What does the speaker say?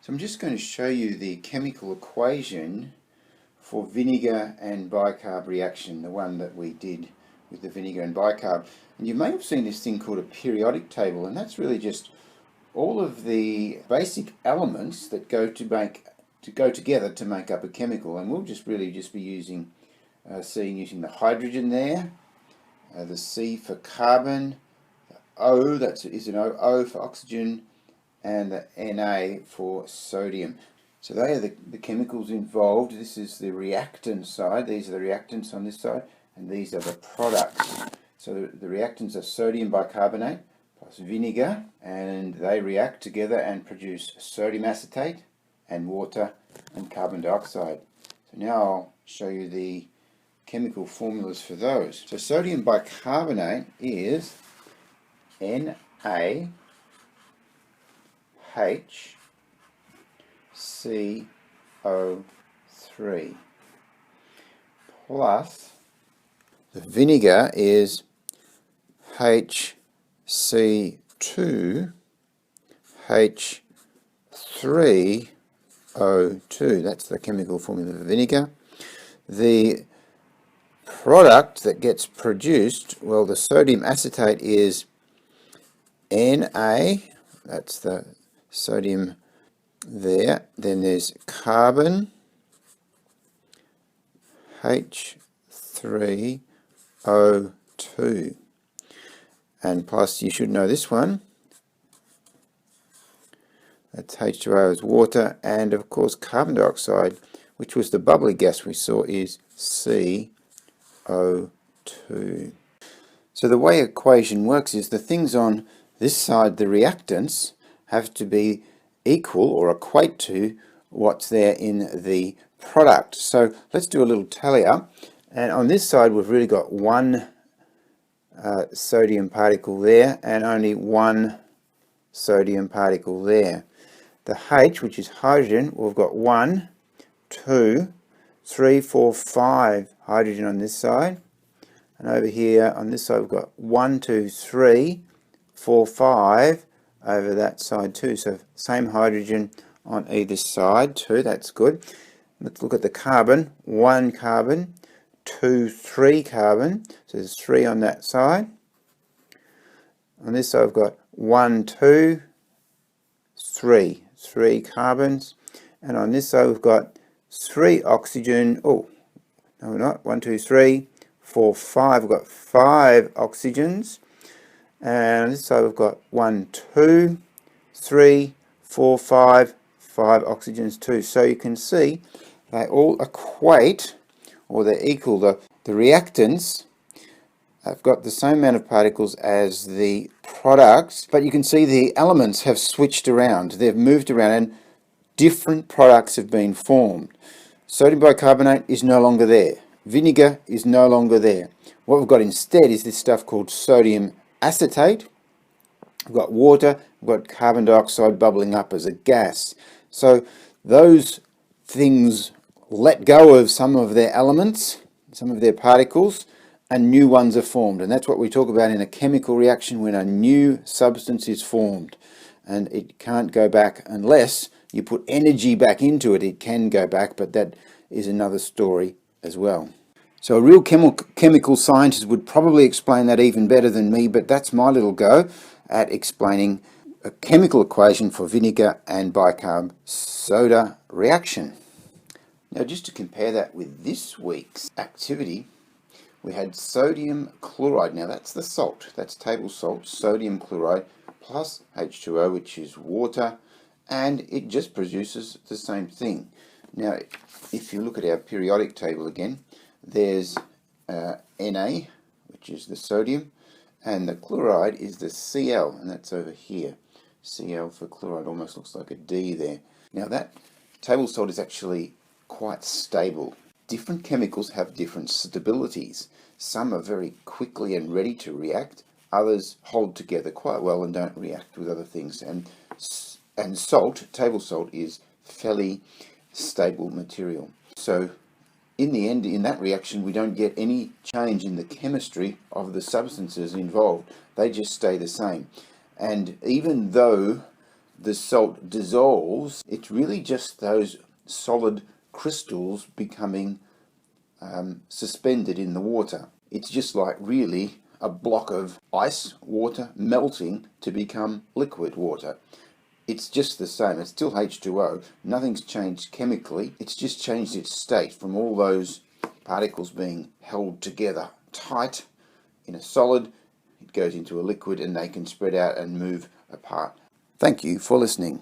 So I'm just going to show you the chemical equation for vinegar and bicarb reaction, the one that we did with the vinegar and bicarb. And you may have seen this thing called a periodic table, and that's really just all of the basic elements that go together to make up a chemical. And we'll just be using using the hydrogen there, the C for carbon, the O, that is an O for oxygen, and the Na for sodium. So they are the chemicals involved. This is the reactant side. These are the reactants on this side, and these are the products. So the reactants are sodium bicarbonate plus vinegar, and they react together and produce sodium acetate and water and carbon dioxide. So now I'll show you the chemical formulas for those. So sodium bicarbonate is NaHCO3 plus the vinegar is HC2H3O2. That's the chemical formula for vinegar. The product that gets produced, well, the sodium acetate is Na, that's the sodium there. Then there's carbon, H3O2. And plus, you should know this one, that's H2O is water, and of course carbon dioxide, which was the bubbly gas we saw, is CO2. So the way equation works is the things on this side, the reactants, have to be equal or equate to what's there in the product. So let's do a little tally up. And on this side we've really got one sodium particle there and only one sodium particle there. The H, which is hydrogen, we've got 1, 2, 3, 4, 5 hydrogen on this side. And over here on this side we've got 1, 2, 3, 4, 5 over that side too. So same hydrogen on either side too, that's good. Let's look at the carbon. 1 carbon, 2, 3 carbon. So there's 3 on that side. On this side I've got 1, 2, 3. 3 carbons. And on this side we've got 3 oxygen. Oh, no we're not. 1, 2, 3, 4, 5. We've got 5 oxygens. And on this side we've got 1, 2, 3, 4, 5 oxygens too. So you can see they all equate, or they're equal. The reactants have got the same amount of particles as the products, but you can see the elements have switched around. They've moved around and different products have been formed. Sodium bicarbonate is no longer there. Vinegar is no longer there. What we've got instead is this stuff called sodium acetate. We've got water, we've got carbon dioxide bubbling up as a gas. So those things let go of some of their elements, some of their particles, and new ones are formed. And that's what we talk about in a chemical reaction, when a new substance is formed. And it can't go back unless you put energy back into it. It can go back, but that is another story as well. So a real chemical scientist would probably explain that even better than me, but that's my little go at explaining a chemical equation for vinegar and bicarb soda reaction. Now, just to compare that with this week's activity, we had sodium chloride. Now that's the salt, that's table salt, sodium chloride plus H2O, which is water, and it just produces the same thing. Now, if you look at our periodic table again, there's Na, which is the sodium, and the chloride is the Cl, and that's over here. Cl for chloride almost looks like a D there. Now that table salt is actually quite stable. Different chemicals have different stabilities. Some are very quickly and ready to react. Others hold together quite well and don't react with other things. And salt, table salt, is fairly stable material. So in the end, in that reaction, we don't get any change in the chemistry of the substances involved. They just stay the same. And even though the salt dissolves, it's really just those solid crystals becoming suspended in the water. It's just like really a block of ice water melting to become liquid water. It's just the same. It's still H2O. Nothing's changed chemically. It's just changed its state from all those particles being held together tight in a solid. It goes into a liquid and they can spread out and move apart. Thank you for listening.